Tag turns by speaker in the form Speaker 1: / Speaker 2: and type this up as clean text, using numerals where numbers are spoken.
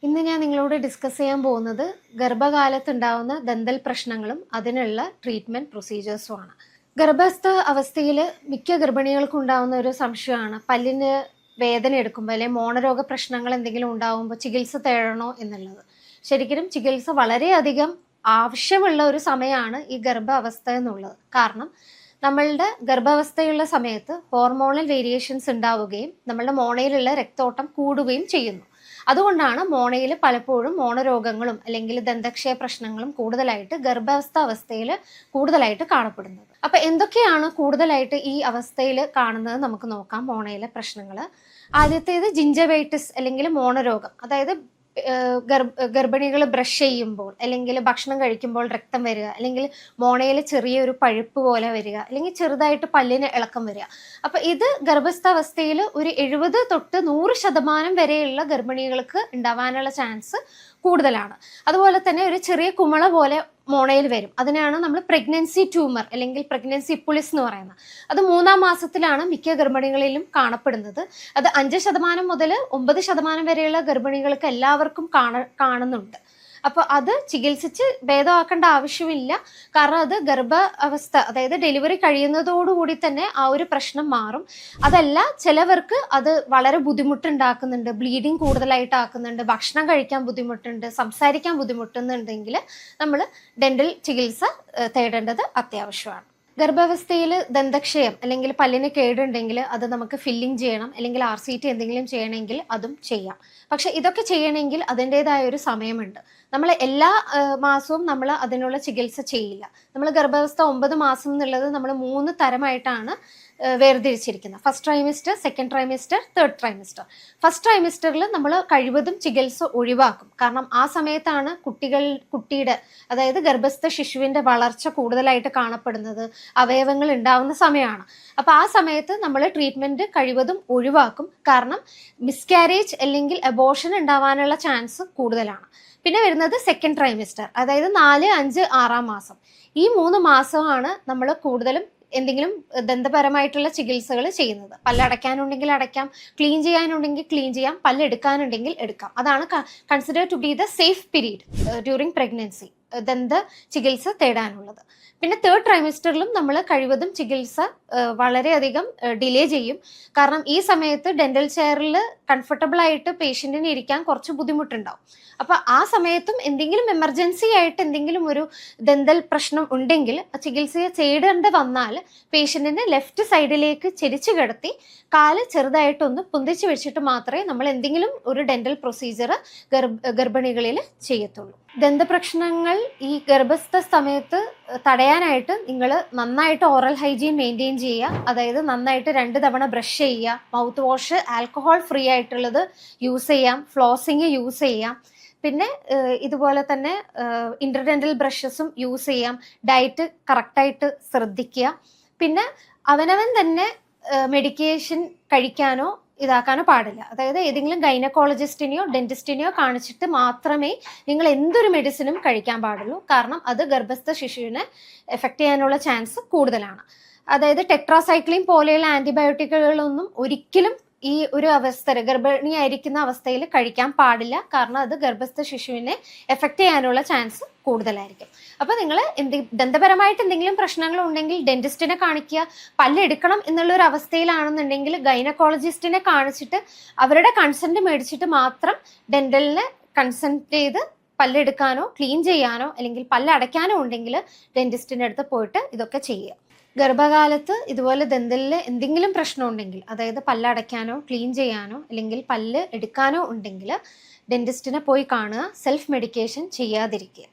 Speaker 1: ഇന്ന് ഞാൻ നിങ്ങളോട് ഡിസ്കസ് ചെയ്യാൻ പോകുന്നത് ഗർഭകാലത്ത് ഉണ്ടാവുന്ന ദന്തൽ പ്രശ്നങ്ങളും അതിനുള്ള ട്രീറ്റ്മെൻറ്റ് പ്രൊസീജിയേഴ്സുമാണ്. ഗർഭസ്ഥ അവസ്ഥയിൽ മിക്ക ഗർഭിണികൾക്കും ഉണ്ടാവുന്ന ഒരു സംശയമാണ് പല്ലിന് വേദന എടുക്കുമ്പോൾ അല്ലെങ്കിൽ മോണരോഗ പ്രശ്നങ്ങൾ എന്തെങ്കിലും ഉണ്ടാവുമ്പോൾ ചികിത്സ തേടണോ എന്നുള്ളത്. ശരിക്കും ചികിത്സ വളരെയധികം ആവശ്യമുള്ള ഒരു സമയമാണ് ഈ ഗർഭാവസ്ഥ എന്നുള്ളത്. കാരണം നമ്മളുടെ ഗർഭാവസ്ഥയുള്ള സമയത്ത് ഹോർമോണൽ വേരിയേഷൻസ് ഉണ്ടാവുകയും നമ്മളുടെ മോണയിലുള്ള രക്തോട്ടം കൂടുകയും ചെയ്യുന്നു. അതുകൊണ്ടാണ് മോണയിൽ പലപ്പോഴും മോണരോഗങ്ങളും അല്ലെങ്കിൽ ദന്തക്ഷയ പ്രശ്നങ്ങളും കൂടുതലായിട്ട് ഗർഭാവസ്ഥ അവസ്ഥയിൽ കൂടുതലായിട്ട് കാണപ്പെടുന്നത്. അപ്പം എന്തൊക്കെയാണ് കൂടുതലായിട്ട് ഈ അവസ്ഥയിൽ കാണുന്നത് നമുക്ക് നോക്കാം. മോണയിലെ പ്രശ്നങ്ങൾ ആദ്യത്തേത് ജിഞ്ചവൈറ്റിസ് അല്ലെങ്കിൽ മോണരോഗം. അതായത് ഗർഭിണികൾ ബ്രഷ് ചെയ്യുമ്പോൾ അല്ലെങ്കിൽ ഭക്ഷണം കഴിക്കുമ്പോൾ രക്തം വരിക, അല്ലെങ്കിൽ മോണയിൽ ചെറിയൊരു പഴുപ്പ് പോലെ വരിക, അല്ലെങ്കിൽ ചെറുതായിട്ട് പല്ലിന് ഇളക്കം വരിക. അപ്പം ഇത് ഗർഭസ്ഥാവസ്ഥയിൽ ഒരു 70 തൊട്ട് 100% വരെയുള്ള ഗർഭിണികൾക്ക് ഉണ്ടാവാനുള്ള ചാൻസ് കൂടുതലാണ്. അതുപോലെ തന്നെ ഒരു ചെറിയ കുമിള പോലെ മോണയിൽ വരും. അതിനാണ് നമ്മൾ പ്രഗ്നൻസി ട്യൂമർ അല്ലെങ്കിൽ പ്രഗ്നൻസി ഇപ്പുളിസ് എന്ന് പറയുന്നത്. അത് 3-ാം മാസത്തിലാണ് മിക്ക ഗർഭിണികളിലും കാണപ്പെടുന്നത്. അത് 5% മുതൽ 9% വരെയുള്ള ഗർഭിണികൾക്ക് എല്ലാവർക്കും കാണുന്നുണ്ട്. അപ്പോൾ അത് ചികിത്സിച്ച് ഭേദമാക്കേണ്ട ആവശ്യമില്ല. കാരണം അത് ഗർഭാവസ്ഥ അതായത് ഡെലിവറി കഴിയുന്നതോടുകൂടി തന്നെ ആ ഒരു പ്രശ്നം മാറും. അതല്ല, ചിലവർക്ക് അത് വളരെ ബുദ്ധിമുട്ടുണ്ടാക്കുന്നുണ്ട്, ബ്ലീഡിങ് കൂടുതലായിട്ടാക്കുന്നുണ്ട്, ഭക്ഷണം കഴിക്കാൻ ബുദ്ധിമുട്ടുണ്ട്, സംസാരിക്കാൻ ബുദ്ധിമുട്ടുന്നുണ്ടെങ്കിൽ നമ്മൾ ഡെന്റൽ ചികിത്സ തേടേണ്ടത് അത്യാവശ്യമാണ്. ഗർഭാവസ്ഥയിൽ ദന്തക്ഷയം അല്ലെങ്കിൽ പല്ലിന് കേടുണ്ടെങ്കിൽ അത് നമുക്ക് ഫില്ലിംഗ് ചെയ്യണം, അല്ലെങ്കിൽ RCT എന്തെങ്കിലും ചെയ്യണമെങ്കിൽ അതും ചെയ്യാം. പക്ഷെ ഇതൊക്കെ ചെയ്യണമെങ്കിൽ അതിൻ്റെതായ ഒരു സമയമുണ്ട്. നമ്മൾ എല്ലാ മാസവും നമ്മൾ അതിനുള്ള ചികിത്സ ചെയ്യില്ല. നമ്മൾ ഗർഭാവസ്ഥ 9 മാസം എന്നുള്ളത് നമ്മൾ 3 തരമായിട്ടാണ് വേർതിരിച്ചിരിക്കുന്നത്. First trimester, second trimester, third trimester. First ട്രൈമിസ്റ്ററിൽ നമ്മൾ കഴിവതും ചികിത്സ ഒഴിവാക്കും. കാരണം ആ സമയത്താണ് കുട്ടിയുടെ അതായത് ഗർഭസ്ഥ ശിശുവിൻ്റെ വളർച്ച കൂടുതലായിട്ട് കാണപ്പെടുന്നത്, അവയവങ്ങൾ ഉണ്ടാവുന്ന സമയമാണ്. അപ്പോൾ ആ സമയത്ത് നമ്മൾ ട്രീറ്റ്മെൻറ്റ് കഴിവതും ഒഴിവാക്കും. കാരണം മിസ്കാരേജ് അല്ലെങ്കിൽ അബോർഷൻ ഉണ്ടാവാനുള്ള ചാൻസ് കൂടുതലാണ്. പിന്നെ വരുന്നത് സെക്കൻഡ് ട്രൈമിസ്റ്റർ, അതായത് 4, 5, 6-ാം മാസം. ഈ 3 മാസമാണ് നമ്മൾ കൂടുതലും എന്തെങ്കിലും ദന്തപരമായിട്ടുള്ള ചികിത്സകൾ ചെയ്യുന്നത്. പല്ലടയ്ക്കാനുണ്ടെങ്കിൽ അടയ്ക്കാം, ക്ലീൻ ചെയ്യാനുണ്ടെങ്കിൽ ക്ലീൻ ചെയ്യാം, പല്ലെടുക്കാനുണ്ടെങ്കിൽ എടുക്കാം. അതാണ് consider to be the safe period during pregnancy ദന്ത ചികിത്സ തേടാനുള്ളത്. പിന്നെ തേർഡ് ട്രൈമിസ്റ്ററിലും നമ്മൾ കഴിവതും ചികിത്സ വളരെയധികം ഡിലേ ചെയ്യും. കാരണം ഈ സമയത്ത് ഡെന്റൽ ചെയറിൽ കംഫർട്ടബിൾ ആയിട്ട് പേഷ്യൻറ്റിന് ഇരിക്കാൻ കുറച്ച് ബുദ്ധിമുട്ടുണ്ടാവും. അപ്പോൾ ആ സമയത്തും എന്തെങ്കിലും എമർജൻസി ആയിട്ട് എന്തെങ്കിലും ഒരു ദന്തൽ പ്രശ്നം ഉണ്ടെങ്കിൽ ചികിത്സ ചെയ്യേണ്ടി വന്നാൽ പേഷ്യൻറ്റിനെ ലെഫ്റ്റ് സൈഡിലേക്ക് ചെരിച്ച് കിടത്തി കാല് ചെറുതായിട്ടൊന്ന് പൊന്തിച്ച് വെച്ചിട്ട് മാത്രമേ നമ്മൾ എന്തെങ്കിലും ഒരു ഡെന്റൽ പ്രൊസീജിയർ ഗർഭിണികളിൽ ചെയ്യത്തുള്ളൂ. ദന്തപ്രശ്നങ്ങൾ ഈ ഗർഭസ്ഥ സമയത്ത് തടയാനായിട്ട് നിങ്ങൾ നന്നായിട്ട് ഓറൽ ഹൈജീൻ മെയിൻറ്റെയിൻ ചെയ്യുക. അതായത് നന്നായിട്ട് 2 തവണ ബ്രഷ് ചെയ്യുക, മൗത്ത് വാഷ് ആൽക്കഹോൾ ഫ്രീ ആയിട്ടുള്ളത് യൂസ് ചെയ്യാം, ഫ്ലോസിങ് യൂസ് ചെയ്യാം. പിന്നെ ഇതുപോലെ തന്നെ ഇൻ്റർഡെൻ്റൽ ബ്രഷസും യൂസ് ചെയ്യാം. ഡയറ്റ് കറക്റ്റായിട്ട് ശ്രദ്ധിക്കുക. പിന്നെ അവനവൻ തന്നെ മെഡിക്കേഷൻ കഴിക്കാനോ ഇതാക്കാനോ പാടില്ല. അതായത് ഏതെങ്കിലും ഗൈനക്കോളജിസ്റ്റിനെയോ ഡെന്റിസ്റ്റിനെയോ കാണിച്ചിട്ട് മാത്രമേ നിങ്ങൾ എന്തൊരു മെഡിസിനും കഴിക്കാൻ പാടുള്ളൂ. കാരണം അത് ഗർഭസ്ഥ ശിശുവിനെ എഫക്റ്റ് ചെയ്യാനുള്ള ചാൻസ് കൂടുതലാണ്. അതായത് ടെട്രാസൈക്ലിൻ പോലെയുള്ള ആൻറ്റിബയോട്ടിക്കുകളൊന്നും ഒരിക്കലും ഈ ഒരു അവസ്ഥ ഗർഭിണിയായിരിക്കുന്ന അവസ്ഥയിൽ കഴിക്കാൻ പാടില്ല. കാരണം അത് ഗർഭസ്ഥ ശിശുവിനെ എഫക്റ്റ് ചെയ്യാനുള്ള ചാൻസ് കൂടുതലായിരിക്കും. അപ്പോൾ നിങ്ങൾ ദന്തപരമായിട്ട് എന്തെങ്കിലും പ്രശ്നങ്ങൾ ഉണ്ടെങ്കിൽ ഡെന്റിസ്റ്റിനെ കാണിക്കുക. പല്ലെടുക്കണം എന്നുള്ളൊരു അവസ്ഥയിലാണെന്നുണ്ടെങ്കിൽ ഗൈനക്കോളജിസ്റ്റിനെ കാണിച്ചിട്ട് അവരുടെ കൺസെൻറ്റ് മേടിച്ചിട്ട് മാത്രം ഡെന്റലിനെ കൺസൾട്ട് ചെയ്ത് പല്ലെടുക്കാനോ ക്ലീൻ ചെയ്യാനോ അല്ലെങ്കിൽ പല്ലടയ്ക്കാനോ ഉണ്ടെങ്കിൽ ഡെന്റിസ്റ്റിൻ്റെ അടുത്ത് പോയിട്ട് ഇതൊക്കെ ചെയ്യുക. ഗർഭകാലത്ത് ഇതുപോലെ ദന്തലിൽ എന്തെങ്കിലും പ്രശ്നം ഉണ്ടെങ്കിൽ, അതായത് പല്ലടയ്ക്കാനോ ക്ലീൻ ചെയ്യാനോ അല്ലെങ്കിൽ പല്ല് എടുക്കാനോ ഉണ്ടെങ്കിൽ ഡെന്റിസ്റ്റിനെ പോയി കാണുക. സെൽഫ് മെഡിക്കേഷൻ ചെയ്യാതിരിക്കുക.